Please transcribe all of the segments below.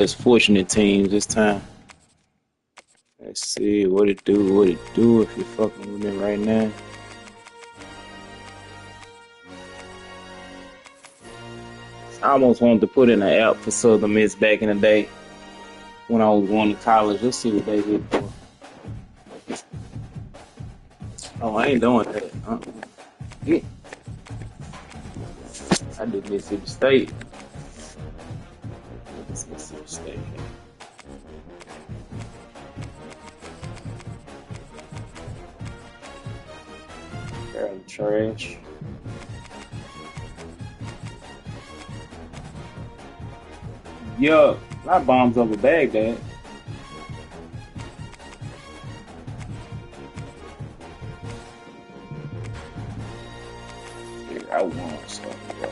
Less fortunate teams this time. Let's see what it do if you're fucking with it right now. I almost wanted to put in an app for Southern Miss back in the day when I was going to college. Let's see what they did for. Oh, I ain't doing that. Yeah. I did Mississippi State. Mississippi State. Maryland trash. Yuck. Not bombs over Baghdad. Here, I won something.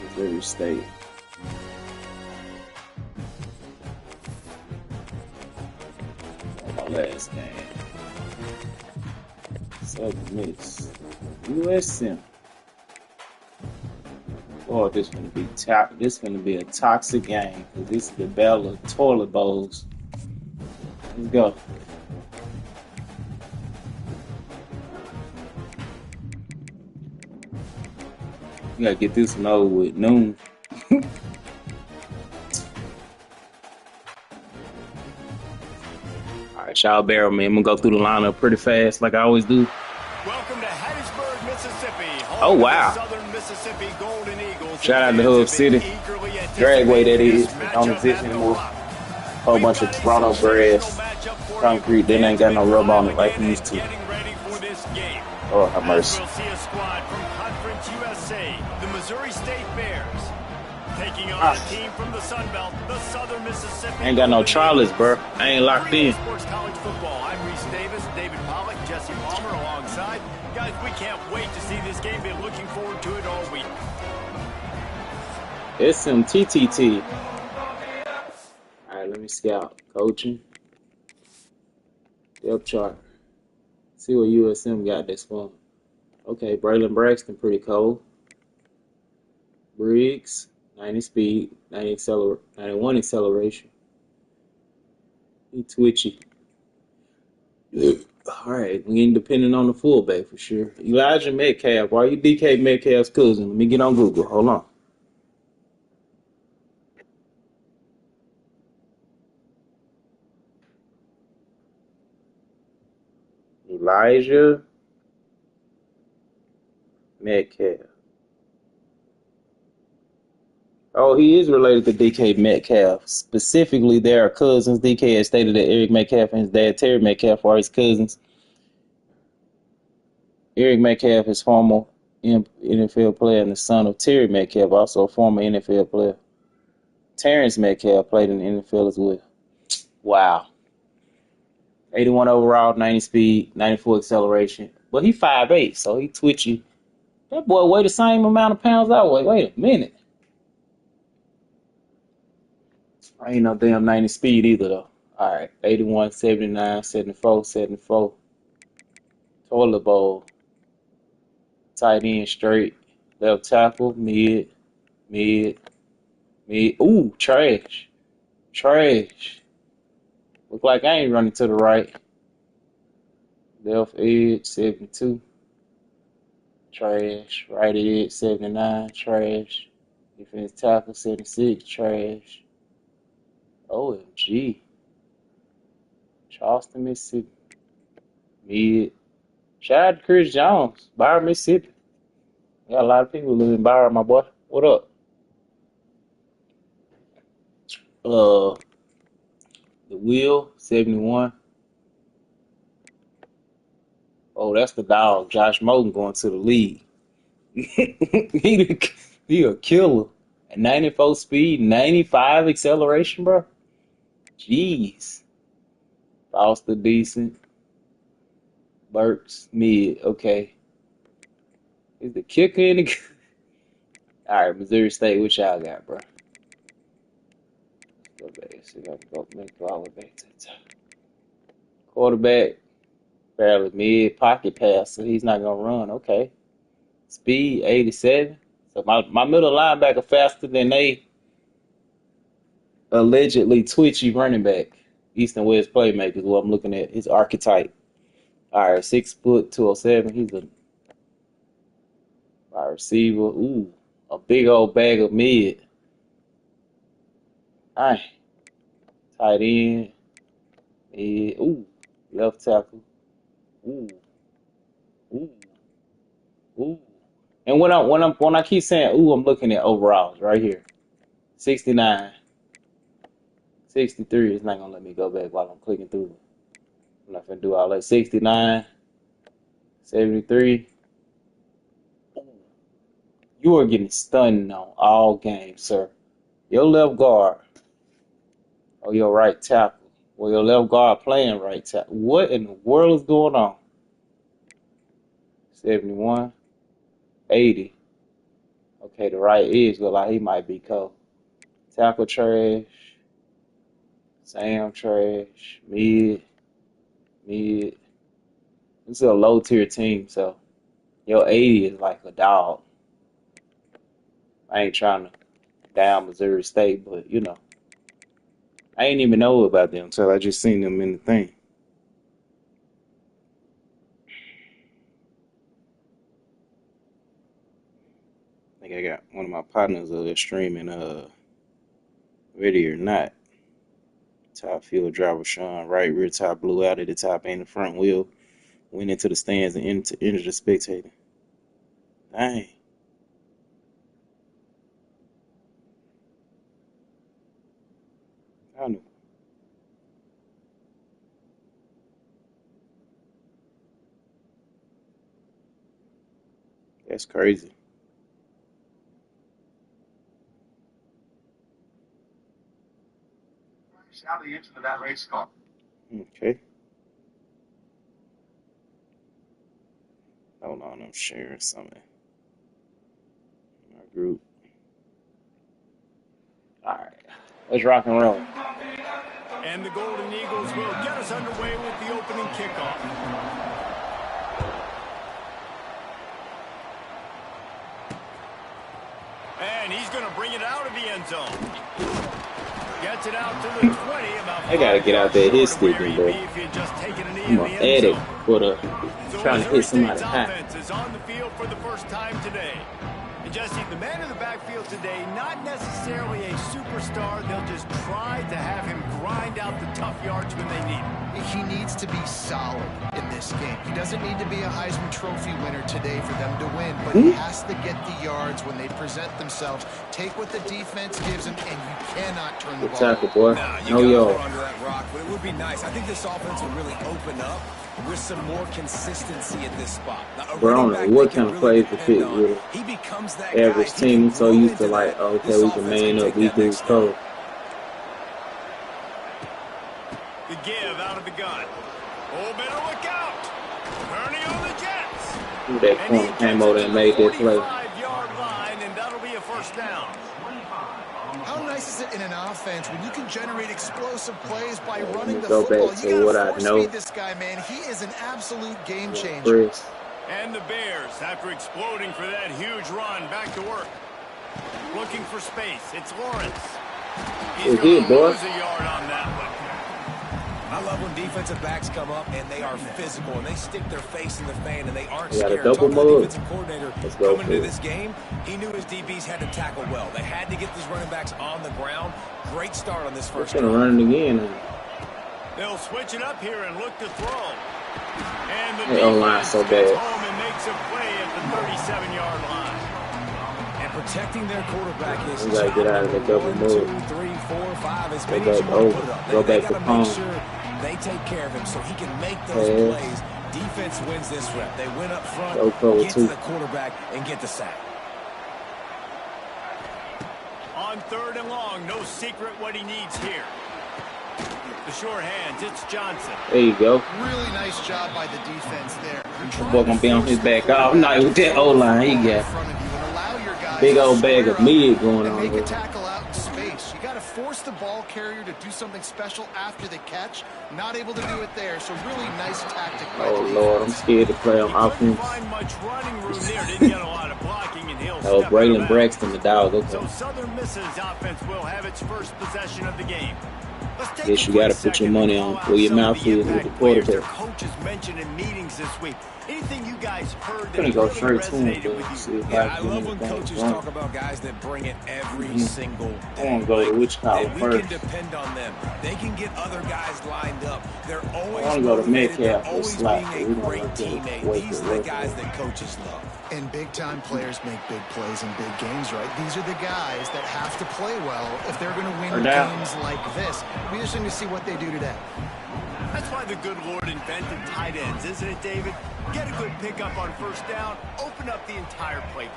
Missouri State. My last game. Southern Miss. USM. Oh, this gonna be this gonna be a toxic game because this is the battle of toilet bowls. Let's go. You gotta get this one over with noon. Alright, y'all bear with me. I'm gonna go through the lineup pretty fast like I always do. Welcome to Hattiesburg, Mississippi. Oh wow. Southern Mississippi Golden Eagles. Shout out to Hub City. Dragway that is. Don't exist anymore. Whole bunch of Toronto grass. Concrete. They ain't got no rub on it like we used to. Oh, have mercy. We'll see a squad from Conference USA, the Missouri State Bears, taking on a team from the Sun Belt, the Southern Mississippi. Ain't got no trials, bro. I ain't locked in. Sports College Football. I'm Reese Davis, David Pollock, Jesse Palmer alongside. Guys, we can't wait to see this game. Been looking forward to it all week. It's some TTT. All right, let me scout. Coaching. Depth chart. See what USM got this one. Okay, Braylon Braxton, pretty cold. Briggs, 90 speed, 91 acceleration. He twitchy. All right, we ain't depending on the fullback for sure. Elijah Metcalf. Why are you DK Metcalf's cousin? Let me get on Google. Hold on. Elijah Metcalf. Oh, he is related to DK Metcalf. Specifically, they are cousins. DK has stated that Eric Metcalf and his dad, Terry Metcalf, are his cousins. Eric Metcalf is former NFL player and the son of Terry Metcalf, also a former NFL player. Terrence Metcalf played in the NFL as well. Wow. 81 overall, 90 speed, 94 acceleration. But he 5'8", so he twitchy. That boy weighed the same amount of pounds I weigh. Wait a minute. I ain't no damn 90 speed either, though. All right, 81, 79, 74, 74. Toilet bowl. Tight end straight. Left tackle, mid. Ooh, trash. Look like I ain't running to the right. Left edge, 72. Trash. Right edge, 79. Trash. Defense tackle, 76. Trash. OMG. Charleston, Mississippi. Mid. Shout out to Chris Jones. Byron, Mississippi. Got a lot of people living in Byron, my boy. What up? The Wheel, 71. Oh, that's the dog. Josh Moten going to the league. he a killer. 94 speed, 95 acceleration, bro. Jeez. Foster decent. Burks mid. Okay. Is the kicker in the? All right, Missouri State. What y'all got, bro? Go back. So I can go make all the way back to the top. Quarterback. Barely mid pocket pass, so he's not gonna run. Okay. Speed 87. So my middle linebacker faster than they allegedly twitchy running back. East and West playmakers. What I'm looking at his archetype. All right, 6 foot 207. He's a wide receiver. Ooh, a big old bag of mid. All right, tight end. Mid. Ooh, left tackle. Ooh, ooh, ooh. And when I keep saying ooh, I'm looking at overalls right here. 69, 63. It's not gonna let me go back while I'm clicking through it. I'm not gonna do all that. 69, 73. You are getting stunned on all games, sir. Your left guard or your right tackle, or your left guard playing right tackle. What in the world is going on? 71, 80. Okay, the right edge look like he might be cold. Tackle trash, Sam trash, mid. This is a low tier team, so your 80 is like a dog. I ain't trying to down Missouri State, but I ain't even know about them until I just seen them in the thing. I think I got one of my partners streaming ready or not. Top field driver Sean right rear top blew out at the top and the front wheel went into the stands and into the spectator. Dang. I know. That's crazy. Out the engine of that race car. Okay. Hold on, I'm sharing something. My group. Alright. Let's rock and roll. And the Golden Eagles will get us underway with the opening kickoff. And he's going to bring it out of the end zone. Gets it out to the 20. I gotta get out there his sticking, bro. I'm an addict for trying to hit somebody high. Offense is on the field for the first time today. And Jesse, the man in the backfield today, not necessarily a superstar. They'll just try to have him grind out the tough yards when they need him. He needs to be solid in this game. He doesn't need to be a Heisman Trophy winner today for them to win, but he has to get the yards when they present themselves. Take what the defense gives him, and you cannot turn the ball tackle, boy. No, yo. Under that rock, but it would be nice. I think this offense would really open up with some more consistency at this spot. Now, bro, I don't know what kind of plays to fit with average team. So used to like, oh, okay, we can man up, we do cold. The give out of the gun. Oh, better look out. Turning on the Jets. Ooh, that corner came over and made that play. 45-yard line, and that'll be a first down. How nice is it in an offense when you can generate explosive plays by running the go football? back to what I know. This guy, man, he is an absolute game changer. And the Bears, after exploding for that huge run, back to work. Looking for space. It's Lawrence. He's going to lose a yard on that one. I love when defensive backs come up and they are physical and they stick their face in the fan and they aren't scared. Talking to the defensive coordinator coming into this game, he knew his DBs had to tackle well. They had to get these running backs on the ground. Great start on this first drive. Running again. They'll switch it up here and look to throw. And the defense so gets home and makes a play at the 37-yard line. And protecting their quarterback is we gotta get out of the double move. 2, 3, 4, 5, as go many back as you want to put over. up. Go They back to gotta Palm. make sure they take care of him so he can make those plays. Defense wins this rep. They win up front, get to the quarterback, and get the sack. On 3rd and long, no secret what he needs here. The short hands, it's Johnson. There you go. Really nice job by the defense there. The boy gonna be on his back all night with that O-line he got. Big old bag of meat going on. Make a tackle out in space. You got to force the ball carrier to do something special after the catch. Not able to do it there, so really nice tactic by the Oh, Lord, I'm scared to play on offense. Find much running room there. Didn't get a lot of blocking, and he'll Oh, step Braylon out of Braxton, the dog. bounds. Okay. So Southern Miss's offense will have its first possession of the game. Let's take Guess a you quick got to put your second money to on call where out your some of mouth the is with the impact players your quarterback. coaches mentioned in meetings this week. Anything you guys heard I'm that gonna go really straight to him, resonated with but you? see if Yeah, I can love when anything coaches wrong. talk about guys that bring it every single I day. want to go to which column we first. can depend on them. They can get other guys lined up. They're I always want to go to motivated. They're Metcalf or always slot, being but a we're gonna great let them teammate. wait These for are the it. guys that coaches love. And big-time players make big plays in big games, right? These are the guys that have to play well if they're going to win games like this. It'll be interesting to see what they do today. That's why the good Lord invented tight ends, isn't it, David? Get a good pickup on first down, open up the entire playbook.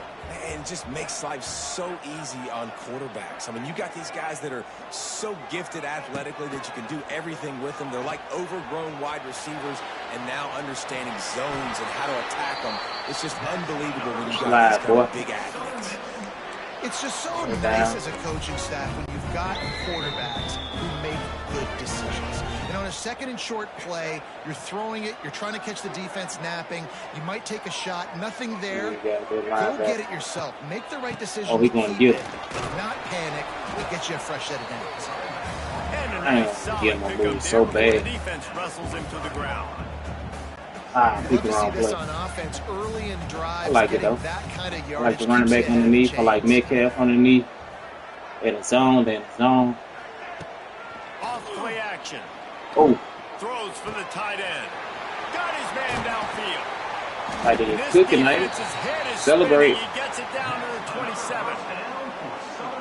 And it just makes life so easy on quarterbacks. I mean, you got these guys that are so gifted athletically that you can do everything with them. They're like overgrown wide receivers, and now understanding zones and how to attack them. It's just unbelievable when you got these kind of big athletes. It's just so nice as a coaching staff when you've got quarterbacks who make good decisions. And on a second and short play, you're throwing it, you're trying to catch the defense napping, you might take a shot, nothing there, go get it yourself. Make the right decision. Oh, he's going to get it. Not panic, it gets you a fresh set of downs. And a nice solid pickup so there bad. the defense wrestles him to the ground. I love to see this on offense early in drives. I like it though. That kind of I yardage like the running back underneath. I like Metcalf underneath. In the zone, then the zone. Off play action. Oh. Throws for the tight end. Got his man downfield. I did cooking, night. Celebrate. He gets it down to the 27.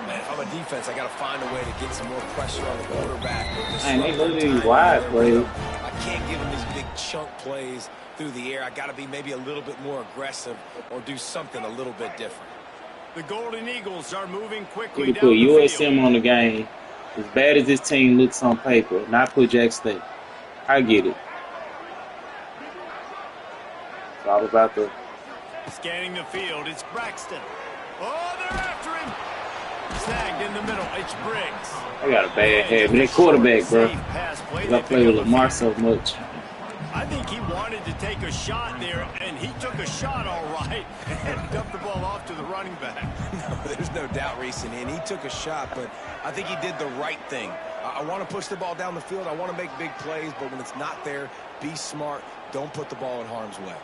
Man, if I'm a defense, I got to find a way to get some more pressure on the quarterback. Man, they literally wide plays. I can't give him these big chunk plays through the air. I got to be maybe a little bit more aggressive or do something a little bit different. The Golden Eagles are moving quickly You down can put the USM field. on the game. As bad as this team looks on paper, not put Jack State. I get it. It's all about the... Scanning the field, it's Braxton. Oh, they're after him. Snagged in the middle, it's Briggs. I got a bad habit. That quarterback, bro. I play with Lamar so much. I think he wanted to take a shot there, and he took a shot all right and dumped the ball off to the running back. No, there's no doubt, Reese, and he took a shot, but I think he did the right thing. I want to push the ball down the field. I want to make big plays, but when it's not there, be smart. Don't put the ball in harm's way.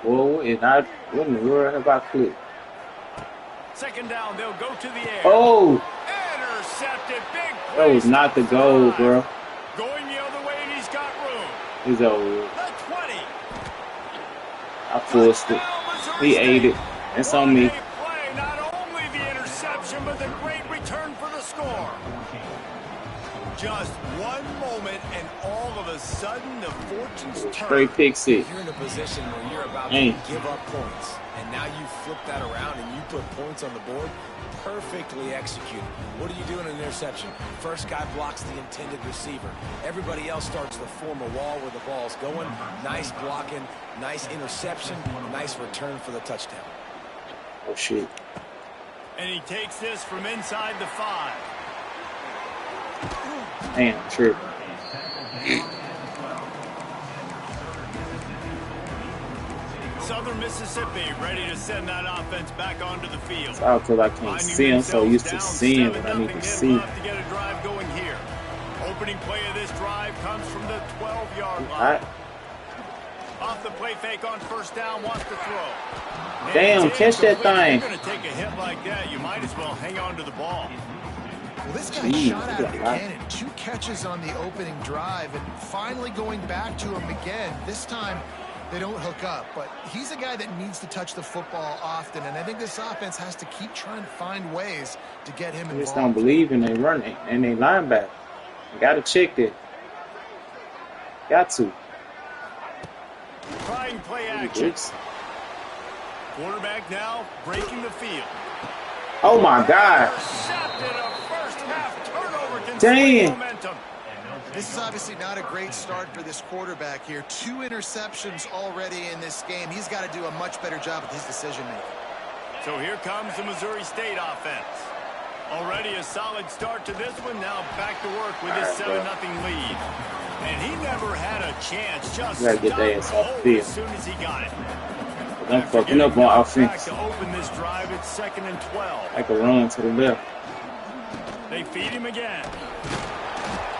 Whoa, and I wasn't worried about clip. Second down, they'll go to the air. Oh! Intercepted, big play. That was not the goal, bro. Going the other way, and he's got room. He's over. The 20. I forced it. He ate it. That's on me. Play, not only the interception, but the great return for the score. Just one moment, and all of a sudden, the fortunes turn. Straight pick six. You're in a position where you're about to give up points, and now you flip that around and you put points on the board. Perfectly executed. What do you do in an interception? First guy blocks the intended receiver. Everybody else starts to form a wall where the ball's going. Nice blocking, nice interception, nice return for the touchdown. Oh, shit. And he takes this from inside the 5. Damn, true. Southern Mississippi ready to send that offense back onto the field. It's all because I can't see him, so used to seeing what I need to see. To get a drive going here. Opening play of this drive comes from the 12-yard line. Off the play fake on first down, wants to throw. Damn, catch that thing. You're going to take a hit like that, you might as well hang on to the ball. Well, this guy shot out of the cannon. 2 catches on the opening drive, and finally going back to him again. This time, they don't hook up, but he's a guy that needs to touch the football often, and I think this offense has to keep trying to find ways to get him involved. I just don't believe in their running and their linebacker. Got to check that. Got to. Trying play action. Quarterback now breaking the field. Oh my God. Damn. This is obviously not a great start for this quarterback here. 2 interceptions already in this game. He's got to do a much better job with his decision-making. So here comes the Missouri State offense. Already a solid start to this one. Now back to work with his 7-0 lead. And he never had a chance. Just gotta get that ass off the field as soon as he got it. I'm fucking up on offense. To open this drive, it's 2nd and 12. I can run to the left. They feed him again.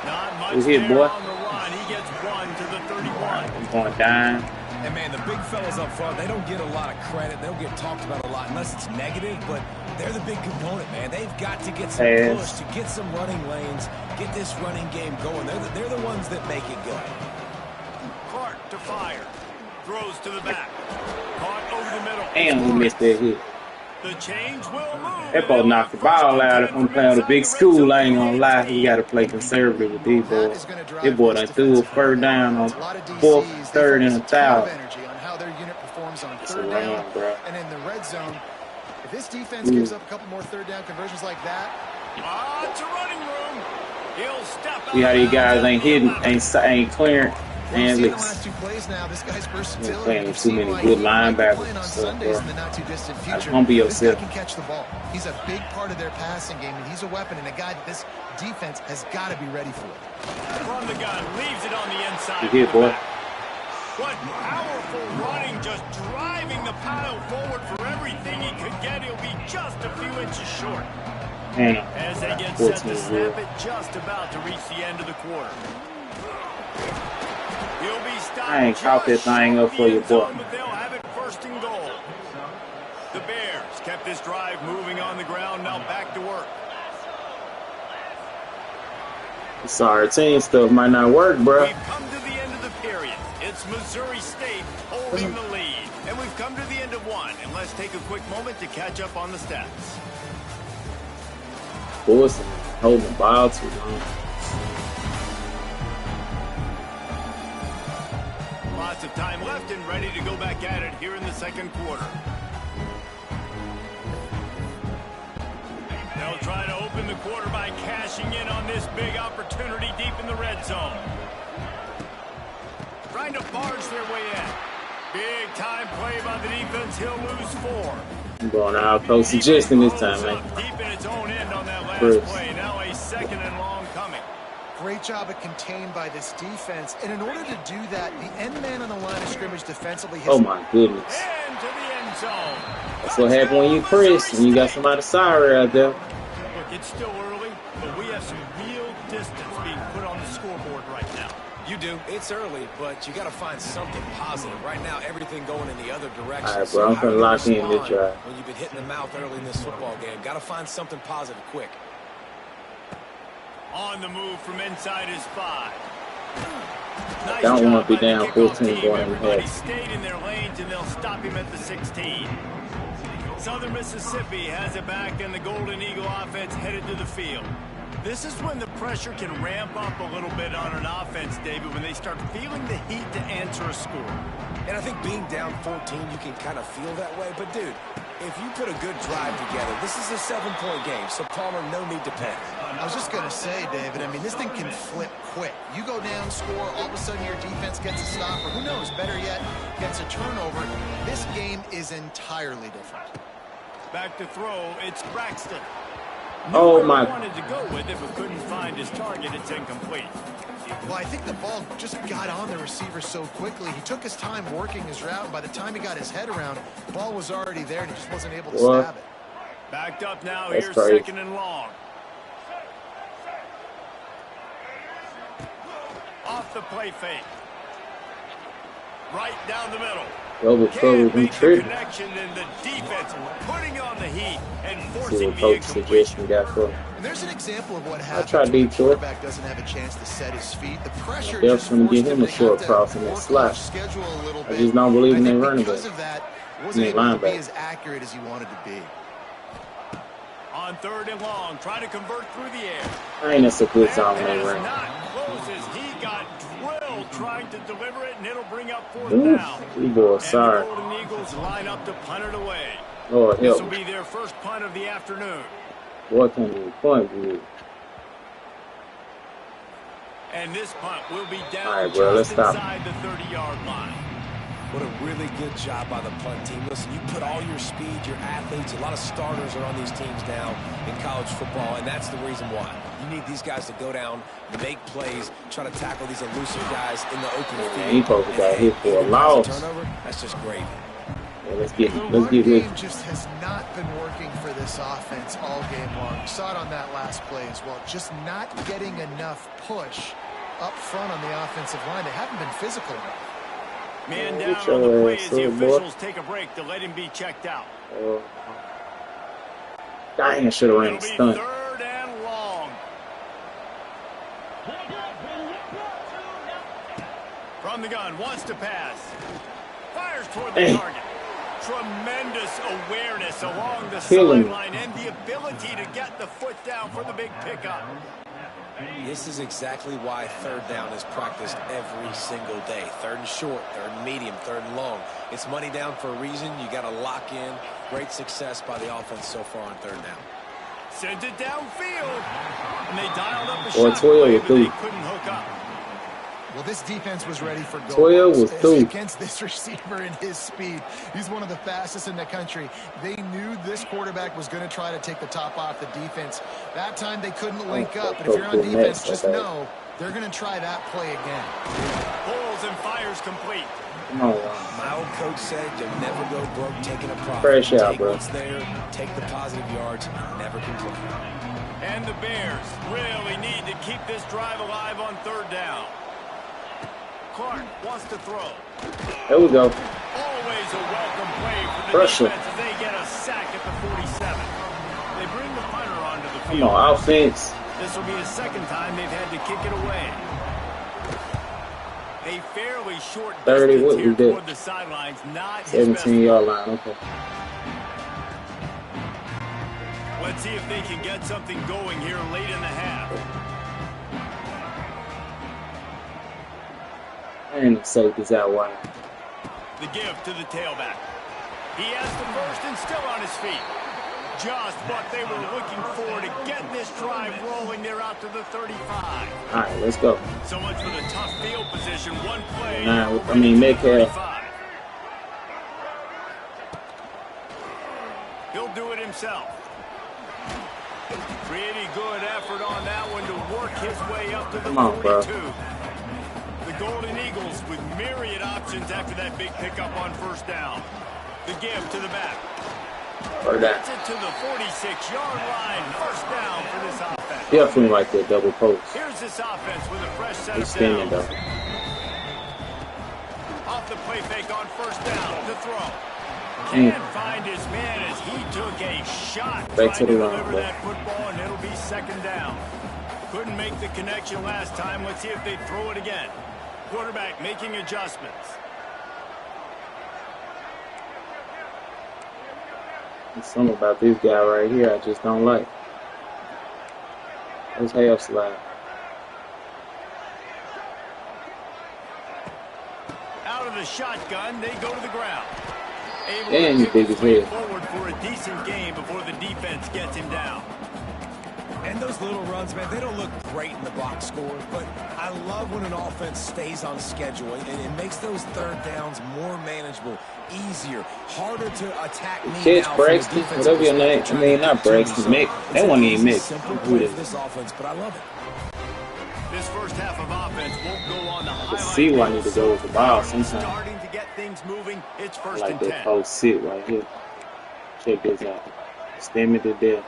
Not much Who's here, boy? on the run. He gets 1 to the 31. I'm going down. And man, the big fellas up front, they don't get a lot of credit. They don't get talked about a lot unless it's negative, but they're the big component, man. They've got to get some push to get some running lanes, get this running game going. They're the ones that make it go. Clark to fire. Throws to the back. Caught over the middle. Damn, he missed that hit. The change will move. That boy knocked the ball out. If I'm playing with a big school, I ain't gonna lie. He got to play conservative with these boys. This boy done threw a first down on 4th, 3rd, and 1,000. It's a run, bro. And in the red zone, if this defense gives up a couple more 3rd down conversions like that, it's a running room. He'll step out. See how these guys ain't hitting, ain't clearing, and licks. last 2 plays now, this guy's versatility. Playing with too many good linebackers. On So, Sundays in the not too distant future. humble This guy yourself. can catch the ball. He's a big part of their passing game, and he's a weapon and a guy that this defense has got to be ready for. From the gun, leaves it on the inside. You hit, boy. What powerful running, just driving the pile forward for everything he could get. He'll be just a few inches short. Man, As they get set to snap it, just about to reach the end of the quarter. He'll be stopped. I ain't caught that thing up for you, boy. But they'll have it 1st and goal. The Bears kept this drive moving on the ground. Now back to work. Sorry, team stuff might not work, bro. We've come to the end of the period. It's Missouri State holding the lead. And we've come to the end of one. And let's take a quick moment to catch up on the stats. Boys holding the ball too long. Lots of time left and ready to go back at it here in the 2nd quarter. They'll try to open the quarter by cashing in on this big opportunity deep in the red zone. Trying to barge their way in. Big time play by the defense. He'll lose 4. I'm going out close suggesting this time, man. Deep in its own end on that last play. Now a 2nd and long coming. Great job of contained by this defense. And in order to do that, the end man on the line of scrimmage defensively has... Oh, my goodness. Into the end zone. That's what happened when you press and you got somebody sorry out there. Look, it's still early, but we have some real distance being put on the scoreboard right now. You do. It's early, but you got to find something positive. Right now, everything going in the other direction. All right, bro, I'm gonna lock in this drive. When you've been hitting the mouth early in this football game, got to find something positive quick. On the move from inside his 5. Nice don't want to be by the down kickoff 14 team. going in the Everybody half. stayed in their lanes, and they'll stop him at the 16. Southern Mississippi has it back, and the Golden Eagle offense headed to the field. This is when the pressure can ramp up a little bit on an offense, David, when they start feeling the heat to answer a score. And I think being down 14, you can kind of feel that way. But, dude, if you put a good drive together, this is a 7-point game, so Palmer, no need to panic. I was just going to say, David, I mean, this thing can flip quick. You go down, score, all of a sudden your defense gets a stop, or who knows, better yet, gets a turnover. This game is entirely different. Back to throw, it's Braxton. Oh, my. Wanted to go with it, but couldn't find his target. It's incomplete. Well, I think the ball just got on the receiver so quickly. He took his time working his route, and by the time he got his head around, the ball was already there, and he just wasn't able to stab it. Backed up now. That's Here's crazy. 2nd and long. Off the play fake. Right down the middle. Double cover, Can't make the trip. connection, and the defense putting on the heat and See forcing what the coach incompletion. suggestion got for him. And there's an example of what happens tried when the deep to it. quarterback doesn't have a chance to set his feet. The pressure They're just gonna forced get him a to short have to cross in that work slot. off schedule a little I bit. just don't believe in I their think running because back. of that, wasn't Yeah, able to be linebacker. as accurate as he wanted to be. On 3rd and long, try to convert through the air. I ain't that's a good time when That they pass run. not close as he got drilled trying to deliver it, and it'll bring up 4th Ooh, down. you boys, And sorry. the Golden Eagles line up to punt it away. Lord This will help. be their first punt of the afternoon. Boy, can't even point good. And this punt will be down All right, bro, let's just stop. inside the 30-yard line. What a really good job by the punt team. Listen, you put all your speed, your athletes, a lot of starters are on these teams now in college football, and that's the reason why. You need these guys to go down, make plays, try to tackle these elusive guys in the open field. He supposed to got hit for a loss. Turnover, that's just great. Yeah, let's get The with run game it. just has not been working for this offense all game long. You saw it on that last play as well. Just not getting enough push up front on the offensive line. They haven't been physical enough. Man down on the play as the officials take a break to let him be checked out. Dang, I should have ran It'll a be stunt. 3rd and long. From the gun, wants to pass. Fires toward the target. Tremendous awareness along the sideline and the ability to get the foot down for the big pickup. This is exactly why 3rd down is practiced every single day. 3rd and short, 3rd and medium, 3rd and long. It's money down for a reason. You got to lock in. Great success by the offense so far on 3rd down. Sends it downfield. And they dialed up a Or shot 12 but through. they couldn't hook up. Well, this defense was ready for goal 12 was through. against this receiver and his speed. He's one of the fastest in the country. They knew this quarterback was going to try to take the top off the defense. That time they couldn't link up. But if you're on defense, just know they're going to try that play again. Pulls and fires complete. Come on, My old coach said you'll never go broke taking a profit. Fresh out, take bro. what's there, take the positive yards, and never complain. And the Bears really need to keep this drive alive on 3rd down. Clark wants to throw. There we go. Always a welcome play for the Pressure. defense as they get a sack at the 47. They bring the punter onto the Come field. on, offense. This will be the 2nd time they've had to kick it away. A fairly short 30, distance what here we did? toward the sidelines, not his best. 17-yard line. Okay. Let's see if they can get something going here late in the half. And the safety's out wide. The give to the tailback. He has the first and still on his feet. Just what they were looking for to get this drive rolling. They're out to the 35. All right, let's go. So much for the tough field position. One play. Nah, I mean, Metcalf. He'll do it himself. Pretty good effort on that one to work his way up to the 42. The Golden Eagles with myriad options after that big pickup on 1st down. The give to the back. Gets it to the 46-yard line. 1st down for this offense. Definitely like that double post. Here's this offense with a fresh set He's of spinning, downs. though. Off the play fake on 1st down. The throw. Can't find his man as he took a shot Back to the trying run, deliver bro. that football, and it'll be 2nd down. Couldn't make the connection last time. Let's see if they throw it again. Quarterback making adjustments. There's something about this guy right here I just don't like. Let's half slide. Out of the shotgun, they go to the ground. Able Damn, to you big kick as his way hell. forward for a decent game before the defense gets him down. And those little runs, man, they don't look great in the box score, but I love when an offense stays on schedule, and it makes those 3rd downs more manageable, easier, harder to attack me Catch now. Braxton, whatever your name. I mean, not Braxton, Mick. That wasn't even Mick. Simple Who play is for it? this offense, but I love it. This first half of offense won't go on the highlight. see why I need to go with the ball sometimes. Starting to get things moving. It's I 1st like and that 10. post sit right here. Check this out. Stem it to death.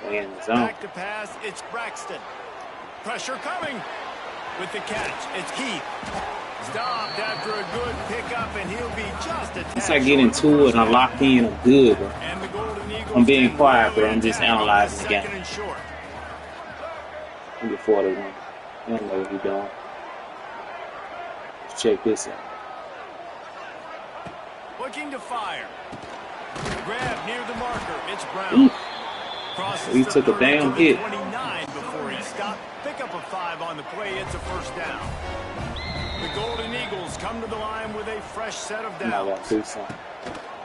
Laying the zone. Back to pass. It's Braxton. Pressure coming. With the catch, it's Keith. Stopped after a good pickup, and he'll be just a Once I get into it and I lock in, I'm good, bro. And the Golden Eagles I'm being can quiet, really bro. I'm just attack on analyzing the 2nd game. and short. I'm get 41. You don't know what he's doing. Let's check this out. Looking to fire. Grab near the marker. It's Brown. Crosses He the took a 30 damn to the hit. 29 before he stopped. Pick up a 5 on the play. It's a 1st down. The Golden Eagles come to the line with a fresh set of I downs. got 2 something.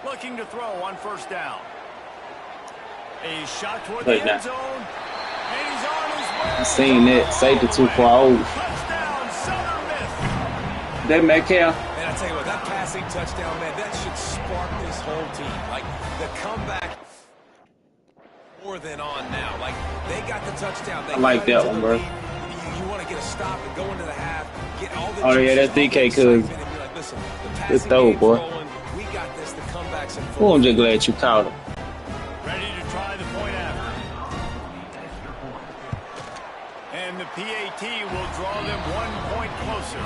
Looking to throw on 1st down. A shot toward Play the now. end zone. And he's on his way. I seen that. Safety too far over. Touchdown, Southern Miss. That Metcalf. And I tell you what, that passing touchdown, man, that should spark this whole team. Like, the comeback more than on now. Like, they got the touchdown. They I like that one, bro. You want to get a stop and go into the half, get all the Oh, yeah, that's DK Cousins. like, listen, Good throw, boy. We got this. The comebacks in Well, I'm just glad you caught him. Ready to try the point after. And the PAT will draw them 1 point closer.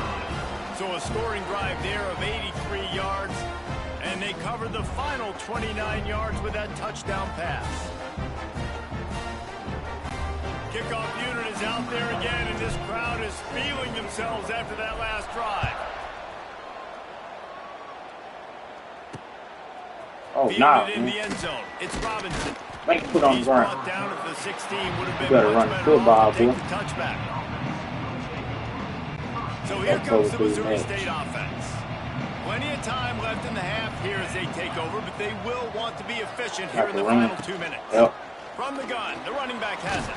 So a scoring drive there of 83 yards. And they covered the final 29 yards with that touchdown pass. Kickoff unit is out there again, and this crowd is feeling themselves after that last drive. Oh, nah, in the end zone. It's Robinson. Make it put on the ground. Down if the 16 would have been You better run the football, boy. Touchback. So here comes the Missouri State offense. Plenty of time left in the half here as they take over, but they will want to be efficient here in the final 2 minutes. Yep. From the gun, the running back has it.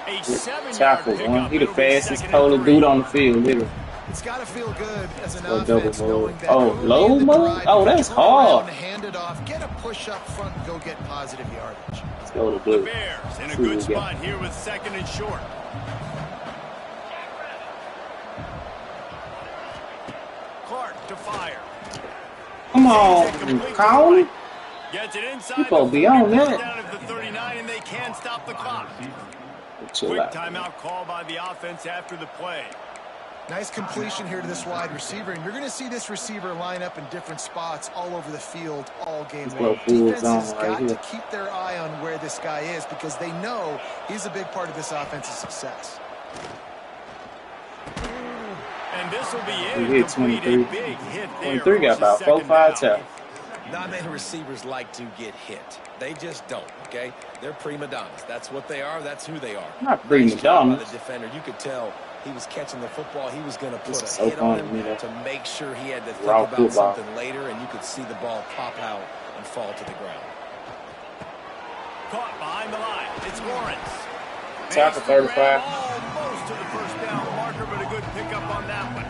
A 7-yard tackle, pickup. He the fastest polar dude on the field, literally. It's got to feel good as an Go offense double knowing mode. that Oh, early low in the mode? drive, Oh, that's turn hard. around, hand it off, get a push up front, and go get positive yardage. Let's go to The blue. Bears in a See what good we spot got. here with 2nd and short. Clark to fire. Come on, Colin. Gets it inside. You supposed to be on that. Down at the 39, and they can stop the clock. Chill Quick out. timeout call by the offense after the play. Nice completion here to this wide receiver, and you're going to see this receiver line up in different spots all over the field all game long. Defense has got to keep their eye on where this guy is because they know he's a big part of this offense's success. And this will be He hit 23. a big hit there. 23 got about 4-5 tackles. Not many receivers like to get hit. They just don't, okay? They're prima donnas. That's what they are. That's who they are. Not prima donnas. The defender, you could tell he was catching the football. He was going to put This a is hit so on funny, him man. to make sure he had to think Raw about football. something later, and you could see the ball pop out and fall to the ground. Caught behind the line. It's Lawrence. Tackle 35. Almost to the first down marker, but a good pickup on that one.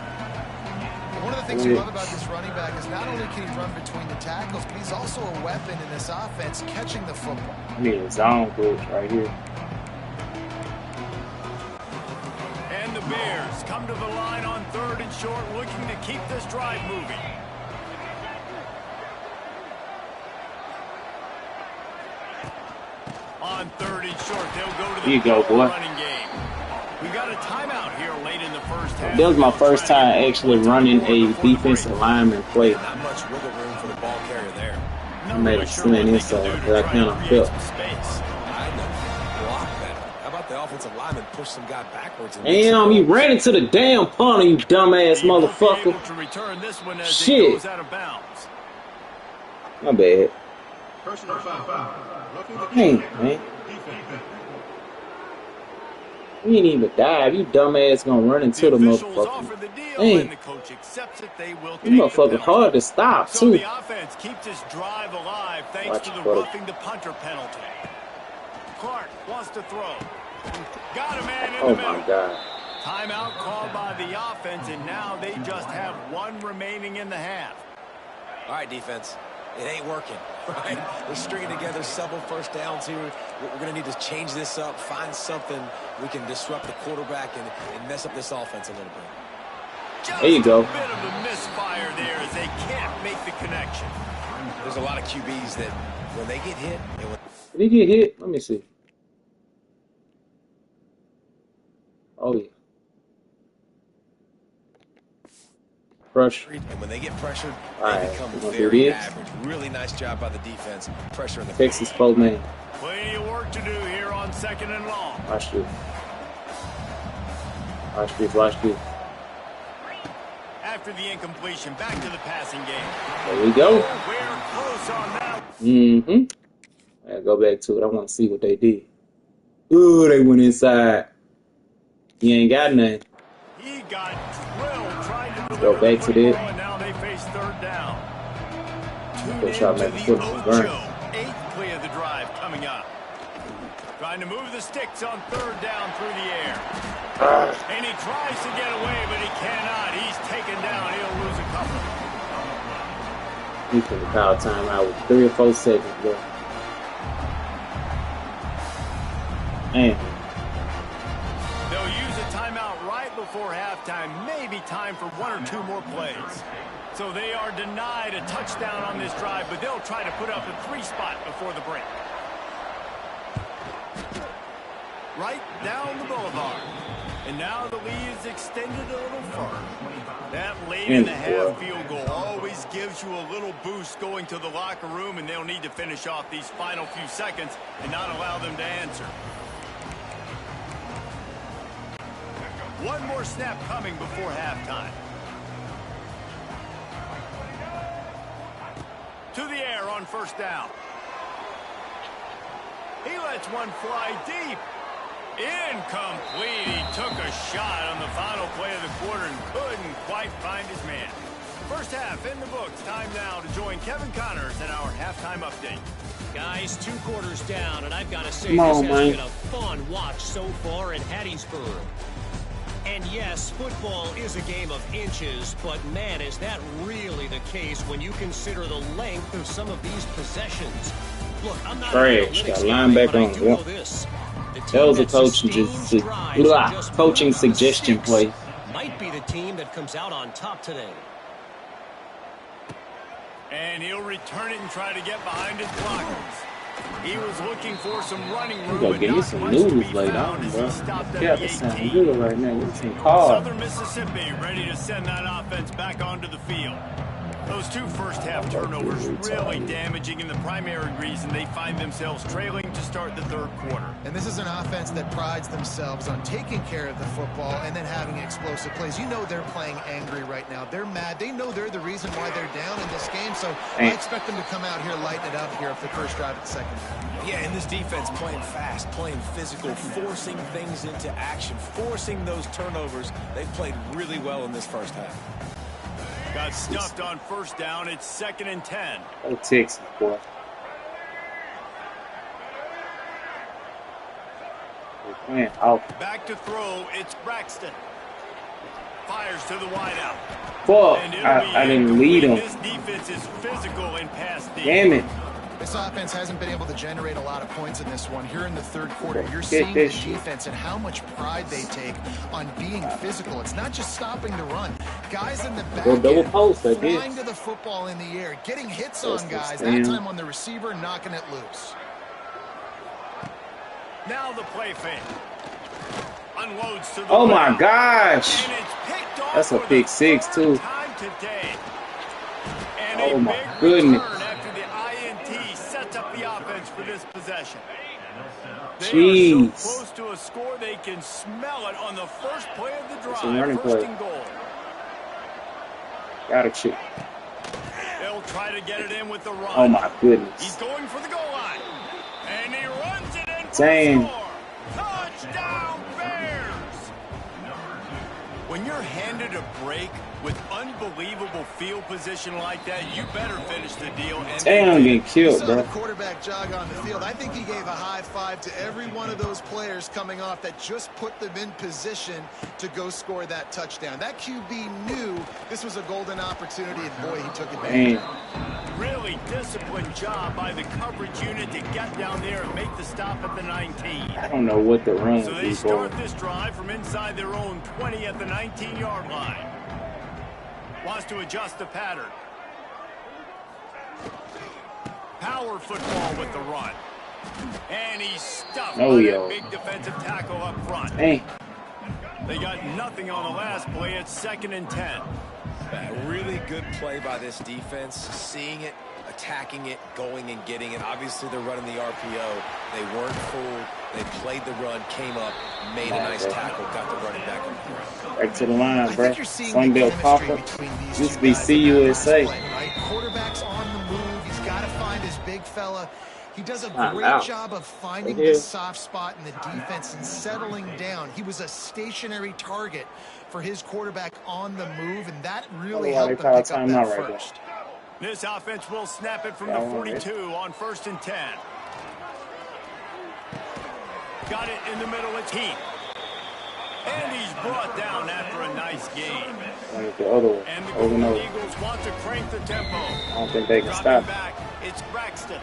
One of the things you love about this running back is not only can he run between the tackles, but he's also a weapon in this offense catching the football. I need a zone glitch right here. And the Bears come to the line on 3rd and short, looking to keep this drive moving. On 3rd and short, they'll go to the Here you go, boy. running game. We got a timeout here late in the first half. That was my first time actually running a defensive lineman play. Not much wiggle room for the ball carrier there. I made a slant inside, but I kind of felt. I know. Block better. How about the offensive lineman push some guy backwards? And Damn, you ran into the damn punter, you dumbass motherfucker. To return this one as Shit. it goes out of bounds. My bad. Personal foul. Hey, man. You ain't even dive. You dumbass gonna run into the officials motherfucker. offer the deal, Hey. and the coach accepts it. They will You take the motherfucker penalty. hard to stop, So too. the offense keeps this drive alive thanks Watch to it, the buddy. roughing the punter penalty. Clark wants to throw. Got a man in Oh, the my middle. God. Timeout called by the offense, and now they just have one remaining in the half. All right, defense. It ain't working, right? We're stringing together several first downs here. We're going to need to change this up, find something we can disrupt the quarterback and mess up this offense a little bit. There you go. A bit of a misfire there as they can't make the connection. There's a lot of QBs that when they get hit, Did he get hit? Let me see. Oh, yeah. Pressure. and when they get pressured, All they right, become we're gonna do very this. average. Really nice job by the defense, pressuring the Texas 4-man. Plenty of work to do here on 2nd and long. Watch this. Watch this. Watch this. After the incompletion, back to the passing game. There we go. We're close on that. Mm-hmm. I gotta go back to it. I want to see what they did. Ooh, they went inside. He ain't got nothing. He got drilled trying to Go back to that. and now they face 3rd down. Tune Go in try to to make the the foot burn. Ocho. 8th play of the drive coming up. trying to move the sticks on third down through the air. And he tries to get away, but he cannot. He's taken down. He'll lose a couple. He put the power timeout with 3 or 4 seconds, bro. Man. They'll use a timeout right before halftime. Maybe time for 1 or 2 more plays. So they are denied a touchdown on this drive, but they'll try to put up a 3 spot before the break. Right down the boulevard. And now the lead is extended a little further. That late in the half field goal always gives you a little boost going to the locker room, and they'll need to finish off these final few seconds and not allow them to answer. One more snap coming before halftime. To the air on first down. He lets one fly deep. Incomplete. He took a shot on the final play of the quarter and couldn't quite find his man. First half in the books. Time now to join Kevin Connors in our halftime update. Guys, 2 quarters down, and I've got to say this has been a fun watch so far in Hattiesburg. And yes, football is a game of inches, but man, is that really the case when you consider the length of some of these possessions. Look, I'm not trash. Got linebacker on. Yep. That was a coaching suggestion play. Might be the team that comes out on top today. And he'll return it and try to get behind his blockers. He was looking for some running room. Go get you some noodles later on, bro. Yeah, that sounds good right now. Get some carbs. Southern Mississippi ready to send that offense back onto the field. Those 2 first-half turnovers really damaging, and the primary reason they find themselves trailing to start the third quarter. And this is an offense that prides themselves on taking care of the football and then having explosive plays. You know they're playing angry right now. They're mad. They know they're the reason why they're down in this game, so I expect them to come out here, lighten it up here for the first drive of the second half. Yeah, and this defense playing fast, playing physical, forcing things into action, forcing those turnovers. They played really well in this first half. Got stuffed on first down. It's 2nd and 10. Oh, Texas, boy. They're playing out. Back to throw. It's Braxton. Fires to the wideout. Fuck. I didn't lead him. This defense is physical in pass D. Damn it. This offense hasn't been able to generate a lot of points in this one. Here in the third quarter, you're seeing the defense and how much pride they take on being physical. It's not just stopping the run. Guys in the back double post, flying to the football in the air, getting hits on guys, that time on the receiver, knocking it loose. Now the play fake. Unloads to the oh my gosh. That's a pick 6 too. Oh my goodness. Up the offense for this possession. They Jeez. are so close to a score they can smell it on the first play of the drive. First and goal. Got a chip. They'll try to get it in with the run. Oh my goodness. He's going for the goal line. And he runs it in for Dang. the score. Touchdown Bears. When you're handed a break with unbelievable field position like that, you better finish the deal. Damn, getting killed, bro. bro. The quarterback jog on the field. I think he gave a high five to every one of those players coming off that just put them in position to go score that touchdown. That QB knew this was a golden opportunity, and boy, he took advantage. Really disciplined job by the coverage unit to get down there and make the stop at the 19. I don't know what the run So they start this drive from inside their own 20 at the 19-yard line. Wants to adjust the pattern. Power football with the run. And he's stuffed by that big defensive tackle up front. Hey. They got nothing on the last play. It's 2nd and 10. A really good play by this defense. Seeing it, attacking it, going and getting it. Obviously, they're running the RPO. They weren't fooled. They played the run, came up, made a nice tackle, got the running back on the ground. Right to the line, bro. Sunbelt Papa. Used to be CUSA. Right? Quarterback's on the move. He's got to find his big fella. He does a great job of finding the soft spot in the defense and settling down. He was a stationary target for his quarterback on the move, and that really helped him pick up that first. This offense will snap it from the 42 on 1st and 10. got it in the middle. It's Heath. And he's brought down after a nice game. Like the other one. And the Over and Golden over. Eagles want to crank the tempo. I don't think they can Dropping stop. back, it's Braxton.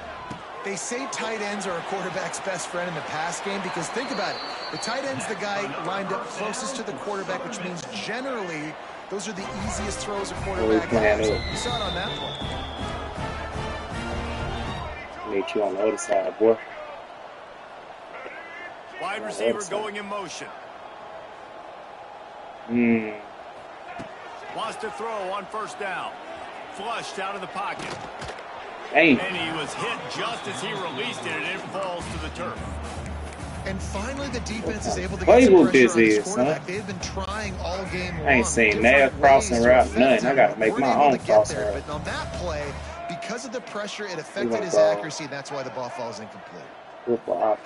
They say tight ends are a quarterback's best friend in the pass game because think about it. The tight end's the guy lined up closest to the quarterback, which means generally those are the easiest throws a quarterback has. You saw it on that play. Meet you on the other side, boy. Wide receiver going in motion. Wants to throw on first down. Flushed out of the pocket. Hey. And he was hit just as he released it, and it falls to the turf. And finally, the defense is able to get some pressure on this quarterback. They've been trying all game long. I ain't seen that crossing route, nothing. I got to make my own crossing route. But on that play, because of the pressure, it affected his accuracy. That's why the ball falls incomplete. Football.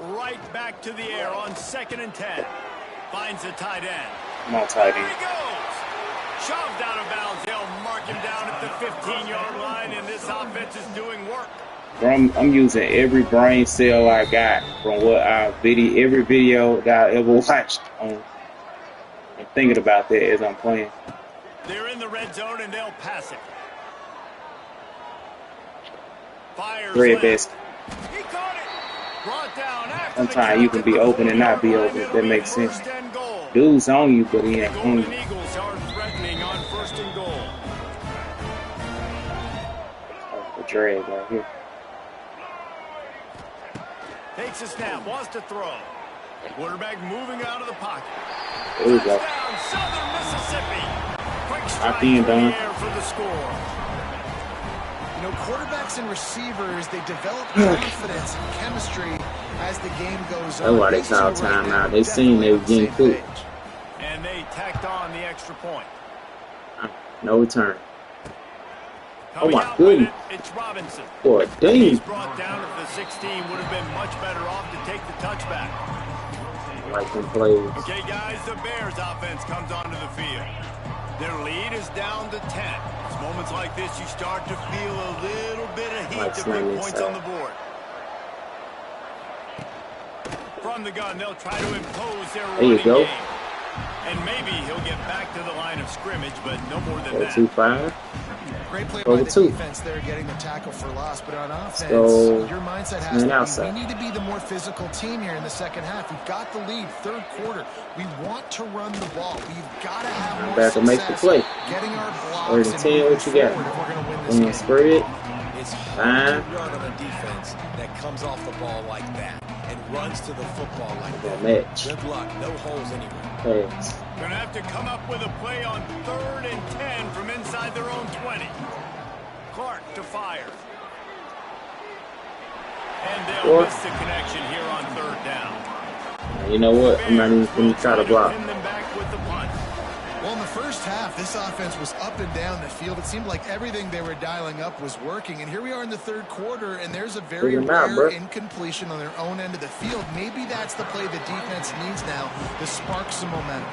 Right back to the air on 2nd and 10. Finds the tight end. Come on, tight There end. he goes. Shoved out of bounds. They'll mark him down at the 15-yard line, and this offense is doing work. I'm using every brain cell I got from what every video that I ever watched. I'm thinking about that as I'm playing. They're in the red zone, and they'll pass it. Fires Red left. best. He caught it. Brought down after Sometimes you can be open and not be open. If that makes sense. Dude's on you, but he ain't on you. Golden Eagles are threatening on 1st and goal. Oh, the drag right here. Takes a snap, wants to throw. Quarterback moving out of the pocket. There we go. Touchdown, Southern Mississippi. Quick strike Locked in, through the Don. air for the score. You know, quarterbacks and receivers, they develop confidence and chemistry as the game goes on. That's why they call timeout. They seen they were getting cooked. And they tacked on the extra point. No return. Coming my out with goodness. it, it's Robinson. Boy, He's dang. brought down at the 16. Would have been much better off to take the touchback. Like them plays. Okay, guys, the Bears offense comes onto the field. Their lead is down to 10. It's moments like this you start to feel a little bit of heat to bring points on the board. From the gun, they'll try to impose their running game. And maybe he'll get back to the line of scrimmage, but no more than that. 2-5. Great play by the defense there, getting the tackle for loss. But on offense, your mindset has to be, we need to be the more physical team here in the second half. We've got the lead, 3rd quarter. We want to run the ball. We've got to have more About to make the play. Getting our blocks and 10, what you got? if we're going to win this game. Spread. It's hard to run on a defense that comes off the ball like that and runs to the football like that. Good luck. No holes anywhere. Pass. Going to have to come up with a play on 3rd and 10 from inside their own 20. Clark to fire. And they'll miss the connection here on 3rd down. You know what? I'm not even going to try to block. Well, in the first half, this offense was up and down the field. It seemed like everything they were dialing up was working. And here we are in the 3rd quarter, and there's a very rare incompletion on their own end of the field. Maybe that's the play the defense needs now to spark some momentum.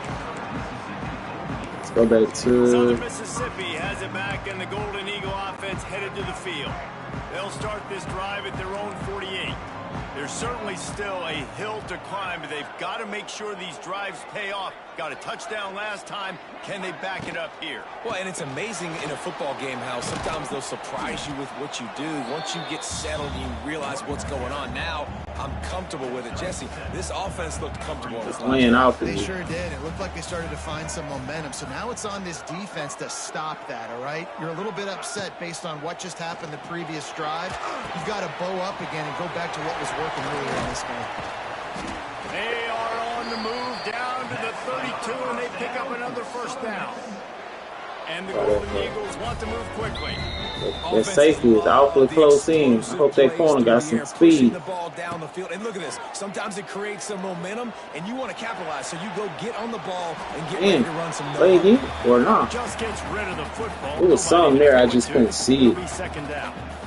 Let's go back to Southern Mississippi has it back, and the Golden Eagle offense headed to the field. They'll start this drive at their own 48. There's certainly still a hill to climb, but they've got to make sure these drives pay off. Got a touchdown last time. Can they back it up here? Well, and it's amazing in a football game how sometimes they'll surprise you with what you do. Once you get settled and you realize what's going on, now I'm comfortable with it. Jesse, this offense looked comfortable. They sure did. It looked like they started to find some momentum. So now it's on this defense to stop that, all right? You're a little bit upset based on what just happened the previous drive. You've got to bow up again and go back to what was working earlier in this game. They are on the move down to the 32, and they pick up another 1st down. And the Golden Eagles want to move quickly. Their safety is awfully close in. I hope that corner got some speed. The ball down the field. And look at this. Sometimes it creates some momentum, and you want to capitalize. So you go get on the ball and get ready to run some play again or not? Just gets rid of the football. There was something there. I just couldn't see it.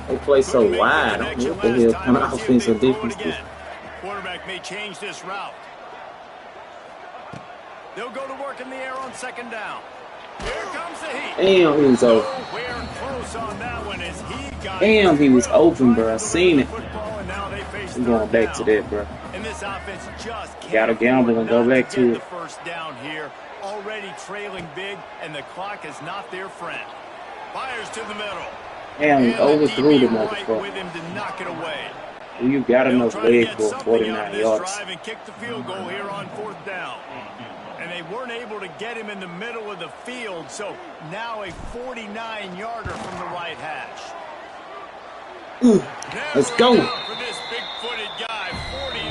They play so wide. What the hell kind of offense or defense is? Quarterback may change this route. They'll go to work in the air on 2nd down. Here comes the heat. Damn, he was open. Nowhere close on that one as he got Damn, he was open, bro. I seen it. football, and now they face I'm going back to that, bro. And this offense just can't Gotta gamble and go back to the it. first down here. Already trailing big, and the clock is not their friend. Fires to the middle. Damn, he overthrew the right motherfucker. with him to knock it away. You got enough legs for 49 yards. Drive and kick the field goal here on 4th down. And they weren't able to get him in the middle of the field, so now a 49-yarder from the right hash. Let's go. For this big-footed guy,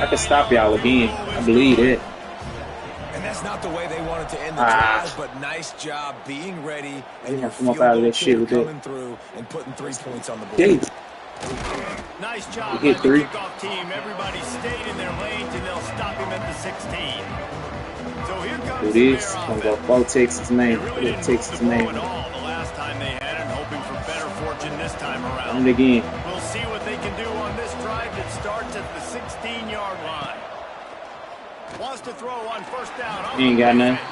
I can stop y'all again. I believe it. And that's not the way they wanted to end the drive, but nice job being ready and your come up out of that shit with coming through and putting 3 points on the board. Damn. Nice job Hit by three. the kickoff team. Everybody stayed in their lanes, and they'll stop him at the 16. So here comes Do this. Gonna go full Texas man. really Texas man. at all the last time they had it, hoping for better fortune this time around. And again. We'll see what they can do on this drive that starts at the 16-yard line. Wants to throw on 1st down. He ain't got nothing.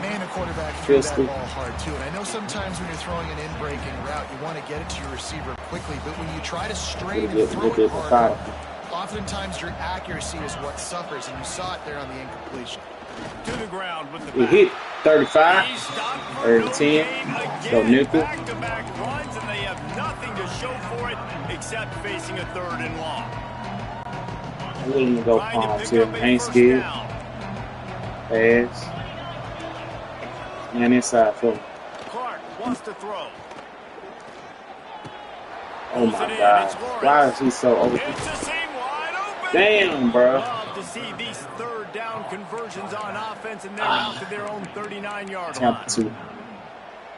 Man, a quarterback threw that ball hard, too. And I know sometimes when you're throwing an in-breaking route, you want to get it to your receiver quickly. But when you try to strain and throw it hard, oftentimes your accuracy is what suffers. And you saw it there on the incompletion. To the ground with the He hit 35, 10, so nickel. Back-to-back runs, and they have nothing to show for it except facing a 3rd and long. I'm willing to go palms here. Ain't scared. Pass. And inside for me. Clark wants to throw. Oh my God. Why is he so open? Damn, bro. Love to see these 3rd down conversions on offense, and they're out to their own 39-yard line. Attempt 2.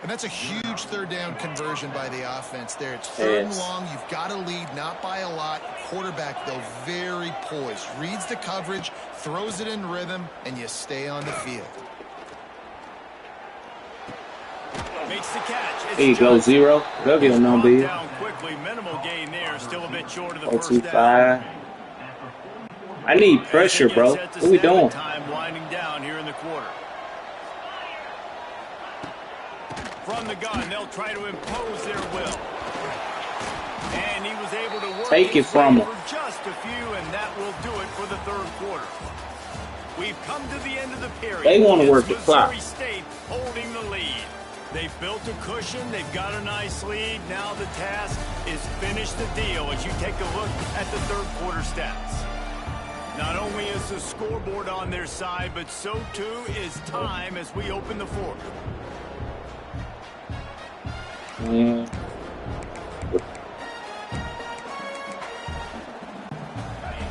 And that's a huge 3rd down conversion by the offense there. It's 3rd and long. You've got to lead, not by a lot. Quarterback, though, very poised. Reads the coverage, throws it in rhythm, and you stay on the field. Makes the catch. There you go, 0. They'll get a number here. Down quickly. Minimal gain there. Still a bit short of the 1st down. 0-2-5. I need pressure, bro. What are we doing? Time winding down here in the quarter. From the gun, they'll try to impose their will. And he was able to work Take it from him. for just a few, and that will do it for the 3rd quarter. We've come to the end of the period. They want to work the clock. Missouri State holding the lead. They've built a cushion. They've got a nice lead. Now the task is finish the deal as you take a look at the 3rd quarter stats. Not only is the scoreboard on their side, but so too is time as we open the 4th.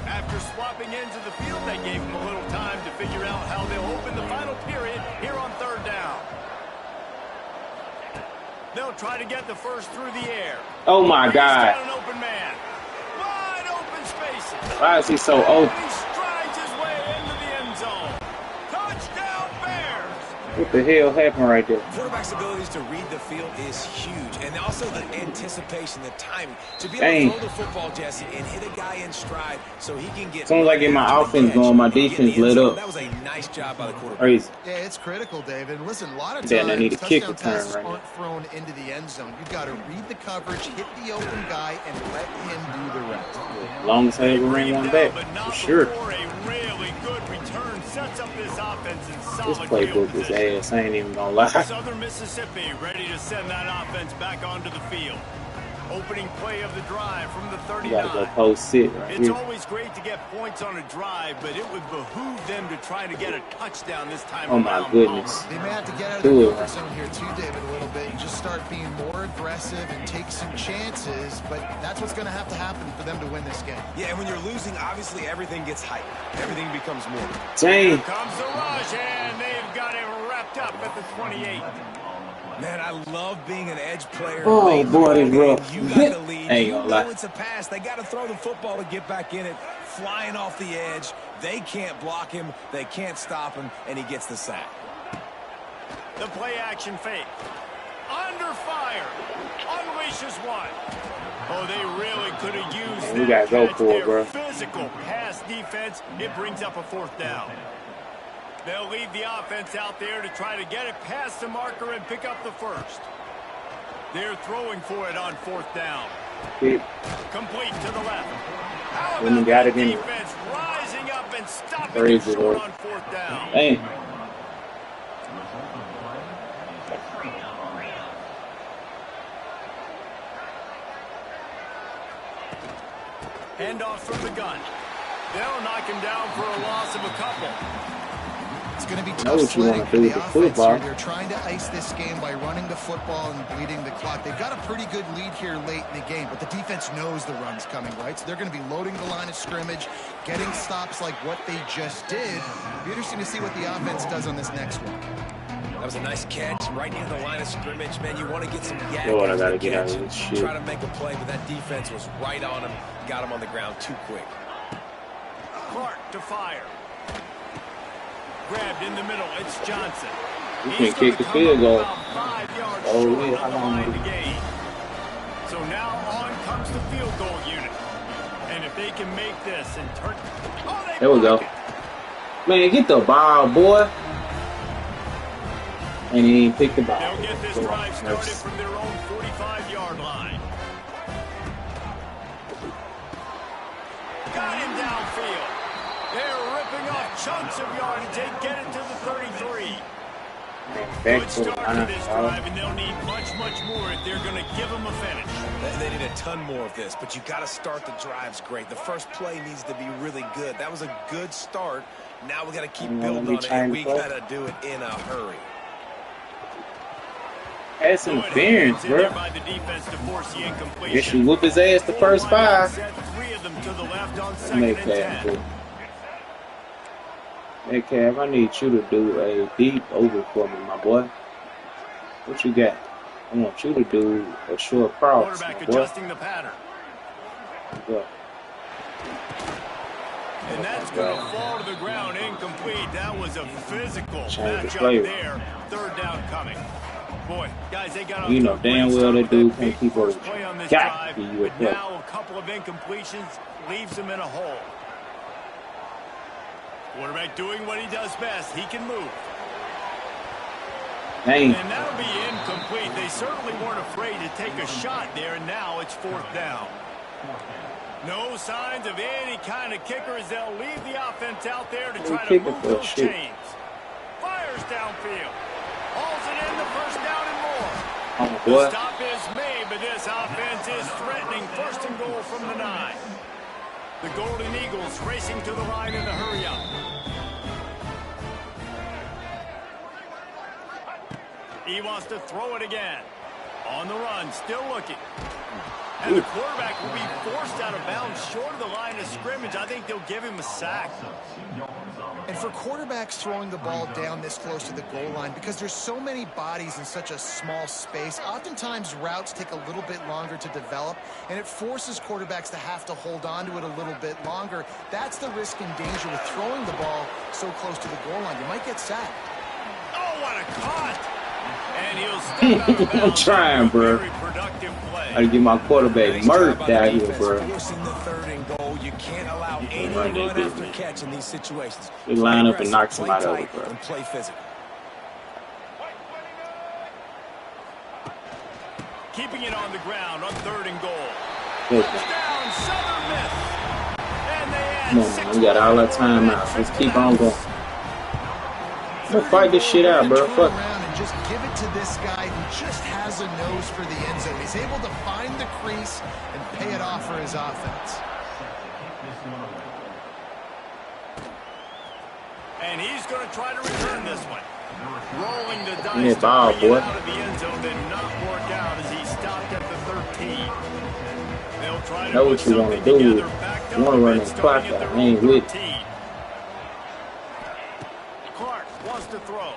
After swapping into the field, that gave them a little time to figure out how they'll open the final period here on 3rd down. They'll try to get the first through the air. Oh my God. An open man. Wide open spaces. Why is he so open? He strides his way into the end zone. Touchdown Bears. What the hell happened right there? Quarterback's abilities to read the field is huge. And also the anticipation, the timing. To be able to throw the football, Jesse, and hit a guy in stride so he can get... As soon as I get my offense going, my defense lit up. That was a nice job by the quarterback. Crazy. Yeah, it's critical, David. Listen, a lot of Then I times need a kick touchdown return passes right aren't thrown into the end zone. You've got to read the coverage, hit the open guy, and let him do the rest. As long as I ever ran one back, for sure. A really good return sets up this offense in solid This playbook is ass. I ain't even gonna lie. Southern Mississippi ready to send that offense back onto the field. Opening play of the drive from the 39. You gotta go post sit right It's here. always great to get points on a drive, but it would behoove them to try to get a touchdown this time Oh around. my goodness. They may have to get out of Do the it. comfort zone here too, David, a little bit. You just start being more aggressive and take some chances, but that's what's going to have to happen for them to win this game. Yeah, and when you're losing, obviously everything gets hyped. Everything becomes more. Dang. Here comes the rush, and they've got it wrapped up at the 28. Man, I love being an edge player. Oh, boy, it's rough. You got to lead. Ain't You gonna know lie. it's a pass. They got to throw the football to get back in it. Flying off the edge. They can't block him. They can't stop him, and he gets the sack. The play action fake. Under fire. Unleashes one. Oh, they really could have used Man, we that gotta go catch for it, there. bro. Physical pass defense. It brings up a 4th down. They'll leave the offense out there to try to get it past the marker and pick up the first. They're throwing for it on 4th down. Complete to the left. How about that defense rising up and stopping it short on 4th down? Hey. Hand off from the gun. They'll knock him down for a loss of a couple. It's going to be tough sledding for the offense here. They're trying to ice this game by running the football and bleeding the clock. They've got a pretty good lead here late in the game, but the defense knows the run's coming, right? So they're going to be loading the line of scrimmage, getting stops like what they just did. It'll be interesting to see what the offense does on this next one. That was a nice catch right near the line of scrimmage, man. You want to get some yak. I gotta get out of this shit. Try to make a play, but that defense was right on him. Got him on the ground too quick. Clark to fire. Grabbed in the middle. It's Johnson. You can kick the field goal. 5 yards Oh, short yeah. on the line to gain. So now on comes the field goal unit. And if they can make this and turn... Oh, there we go. Man, get the ball, boy. And he ain't picked the ball. They'll get this drive started from their own 45-yard line. Got him downfield. They're ripping off chunks of yardage and get it to the 33. Good start to this drive, and they'll need much, much more if they're going to give them a finish. They need a ton more of this, but you got to start the drives great. The first play needs to be really good. That was a good start. Now we got to keep building on it, and we got to do it in a hurry. That's interference, bro. Guess you whoop his ass the first 5. Hey, Cav, I need you to do a deep over for me, my boy. What you got? I want you to do a short cross, my boy. Adjusting the pattern. Yeah. And that's going to fall to the ground incomplete. That was a physical matchup there. 3rd down coming. Boy, guys, they got you know damn well that dude can't keep over. Got to you with now a couple of incompletions leaves him in a hole. Quarterback doing what he does best. He can move. Dang. And that'll be incomplete. They certainly weren't afraid to take a shot there, and now it's 4th down. No signs of any kind of kickers. They'll leave the offense out there to try to move those chains. Fires downfield. Hauls it in, the 1st down and more. Oh, boy. The stop is made, but this offense is threatening 1st and goal from the 9. The Golden Eagles racing to the line in the hurry up. He wants to throw it again. On the run, still looking. And the quarterback will be forced out of bounds short of the line of scrimmage. I think they'll give him a sack. And for quarterbacks throwing the ball down this close to the goal line, because there's so many bodies in such a small space, oftentimes routes take a little bit longer to develop, and it forces quarterbacks to have to hold on to it a little bit longer. That's the risk and danger with throwing the ball so close to the goal line. You might get sacked. Oh, what a cut! And he'll step out of bounds. I'm trying, bro. I gotta get my quarterback murked out here, bro. Forcing the 3rd and goal. You can't allow any run after catch in these situations. They line up and knock somebody over, bro. And play physical. Keeping it on the ground on 3rd and goal. Touchdown, Southern Miss. And they add come on, man. We got all that time out. Let's keep on going. Let's fight this shit out, bro. Fuck. Just give it to this guy who just has a nose for the end zone. He's able to find the crease and pay it off for his offense. And he's going to try to return this one. Rolling the dice yeah, ball, to bring boy. it out of the end zone did not work out as he stopped at the 13. They'll try to know what you want to do. You want to run the clock out. I ain't with it. Clark wants to throw.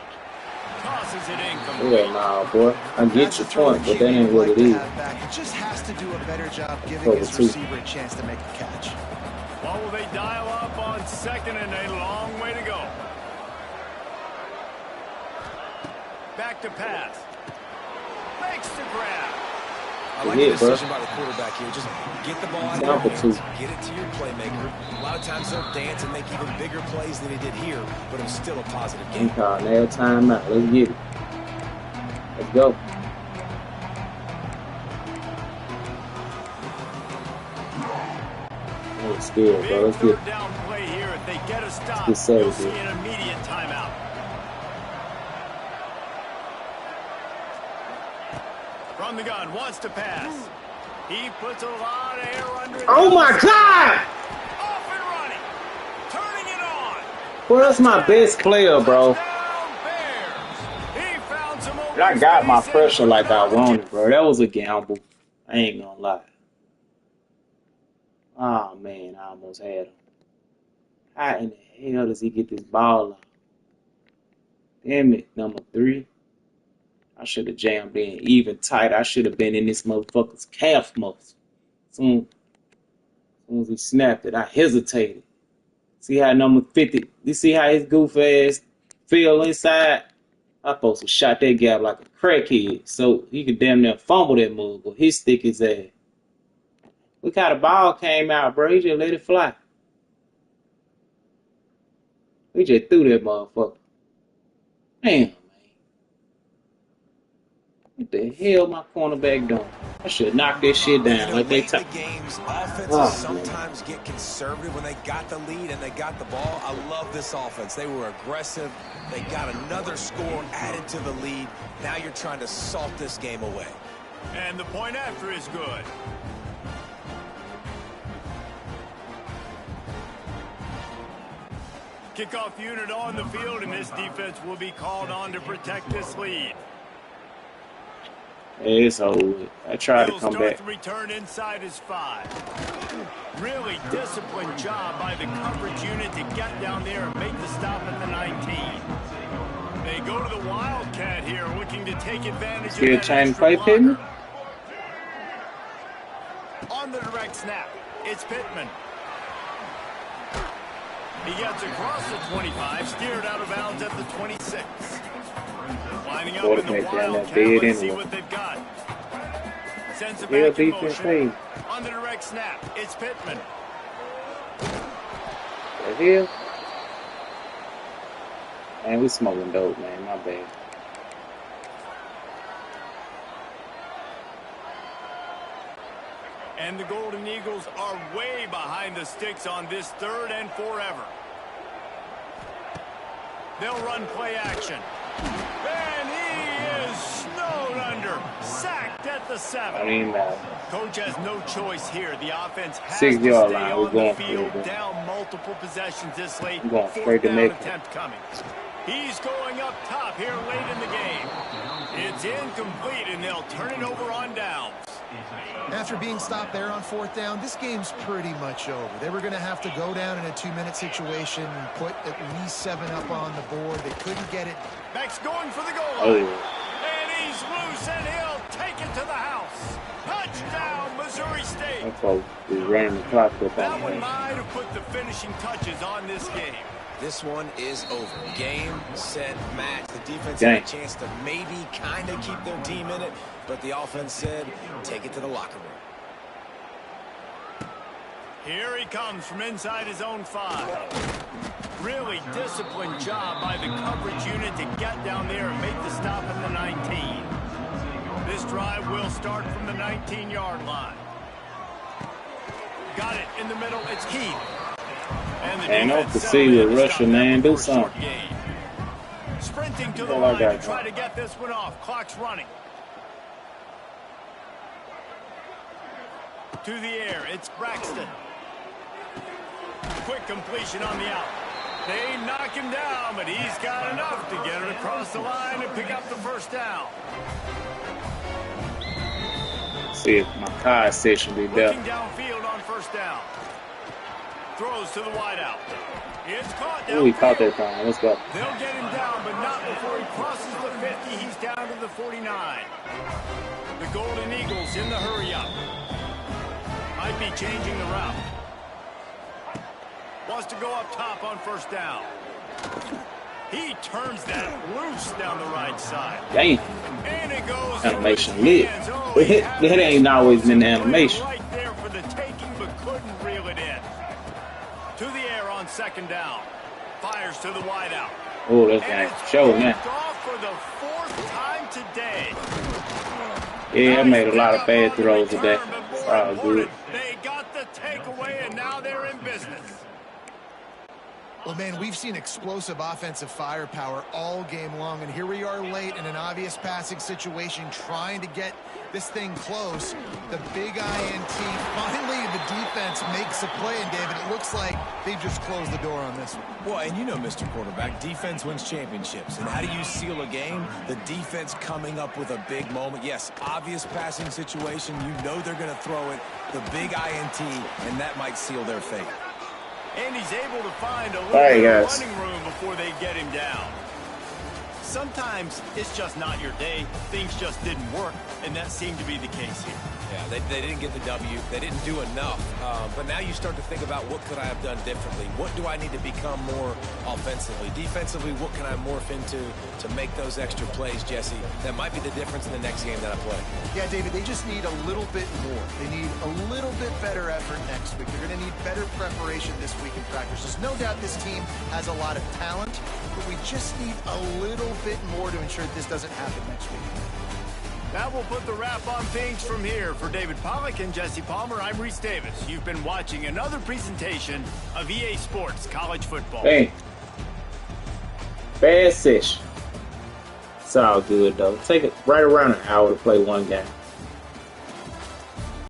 Tosses it incomplete. Yeah, nah, boy. I get your point, but that ain't what it is. He just has to do a better job giving his receiver a chance to make a catch. Well, will they dial up on 2nd and a long way to go? Back to pass. Makes the grab. I to like the hit, bro. decision by the quarterback here. Just get the ball out of your hands, get it to your playmaker. A lot of times they'll dance and make even bigger plays than he did here, but it was still a positive game. Nail time out. Let's get it. Let's go. Oh, scared, bro. Let's get down play here. If they get a stop, you'll see an immediate timeout. From the gun, wants to pass. He puts a lot of air under it. Oh my God! Off and running. Turning it on. Well, that's my best player, bro. I got my pressure like I wanted, bro. That was a gamble. I ain't gonna lie. Oh, man, I almost had him. How in the hell does he get this ball out? Damn it, number 3. I should have jammed in even tight. I should have been in this motherfucker's calf muscle. Soon as he snapped it, I hesitated. See how number 50, you see how his goof ass feel inside? I supposed to shot that guy like a crackhead, so he could damn near fumble that move, but he stick his ass. Look how the ball came out, bro. He just let it fly. We just threw that motherfucker. Damn, man. What the hell my cornerback doing? I should knock this shit down like they talk. The games, offenses sometimes get conservative when they got the lead and they got the ball. I love this offense. They were aggressive. They got another score added to the lead. Now you're trying to salt this game away. And the point after is good. Kickoff unit on the field, and this defense will be called on to protect this lead. It's over. I tried to come back. The return inside his 5. Really disciplined job by the coverage unit to get down there and make the stop at the 19. They go to the Wildcat here, looking to take advantage of that extra blocker. On the direct snap, it's Pittman. He gets across the 25, steered out of bounds at the 26. Lining up in the Wildcat, let's see what they've got. Sends it back in motion. On the direct snap, it's Pittman. Right here. Man, we smoking dope, man. My bad. And the Golden Eagles are way behind the sticks on this 3rd and forever. They'll run play action. And he is snowed under. Sacked at the 7. Coach has no choice here. The offense has to stay on the field. Down multiple possessions this late. 4th down attempt coming. He's going up top here late in the game. It's incomplete, and they'll turn it over on downs. After being stopped there on 4th down, this game's pretty much over. They were going to have to go down in a 2-minute situation and put at least 7 up on the board. They couldn't get it. Max going for the goal line. And he's loose, and he'll take it to the house. Touchdown, Missouri State. He's running the clock up. That one might have put the finishing touches on this game. This one is over. Game, set, match. The defense had a chance to maybe kind of keep their team in it, but the offense said, take it to the locker room. Here he comes from inside his own 5. Really disciplined job by the coverage unit to get down there and make the stop at the 19. This drive will start from the 19-yard line. Got it in the middle. It's Keith. And off the sea with Russia, man. Do something. Sprinting to the line to try to get this one off. Clock's running. To the air, it's Braxton. Quick completion on the out. They knock him down, but he's got enough to get it across the line and pick up the 1st down. See if my car session be better. Looking downfield on 1st down. Throws to the wideout. It's caught down. Oh, he caught that time. Let's go. They'll get him down, but not before he crosses the 50. He's down to the 49. The Golden Eagles in the hurry-up. Might be changing the route. Wants to go up top on 1st down. He turns that loose down the right side. Damn. And it goes Animation lit. That ain't always been the animation. Right there for the taking, but couldn't reel it in. To the air on second down. Fires to the wideout. Oh, that's game. Show, man. Off for the fourth time today. Yeah, I made a lot of bad throws today. It's all good. They got the takeaway, and now they're in business. Well, man, we've seen explosive offensive firepower all game long, and here we are late in an obvious passing situation trying to get this thing close. The big INT, finally the defense makes a play, and David, it looks like they just closed the door on this one. Well, and you know, Mr. Quarterback, defense wins championships. And how do you seal a game? The defense coming up with a big moment. Yes, obvious passing situation. You know they're going to throw it. The big INT, and that might seal their fate. And he's able to find a little bit of running room before they get him down. Sometimes it's just not your day. Things just didn't work, and that seemed to be the case here. Yeah, they didn't get the W. They didn't do enough. But now you start to think about what could I have done differently? What do I need to become more offensively? Defensively, what can I morph into to make those extra plays, Jesse? That might be the difference in the next game that I play. Yeah, David, they just need a little bit more. They need a little bit better effort next week. They're going to need better preparation this week in practice. There's no doubt this team has a lot of talent, but we just need a little bit more to ensure that this doesn't happen next week. That will put the wrap on things from here. For David Pollack and Jesse Palmer, I'm Reese Davis. You've been watching another presentation of EA Sports College Football. Hey, bad session. It's all good though. Take it right around an hour to play one game.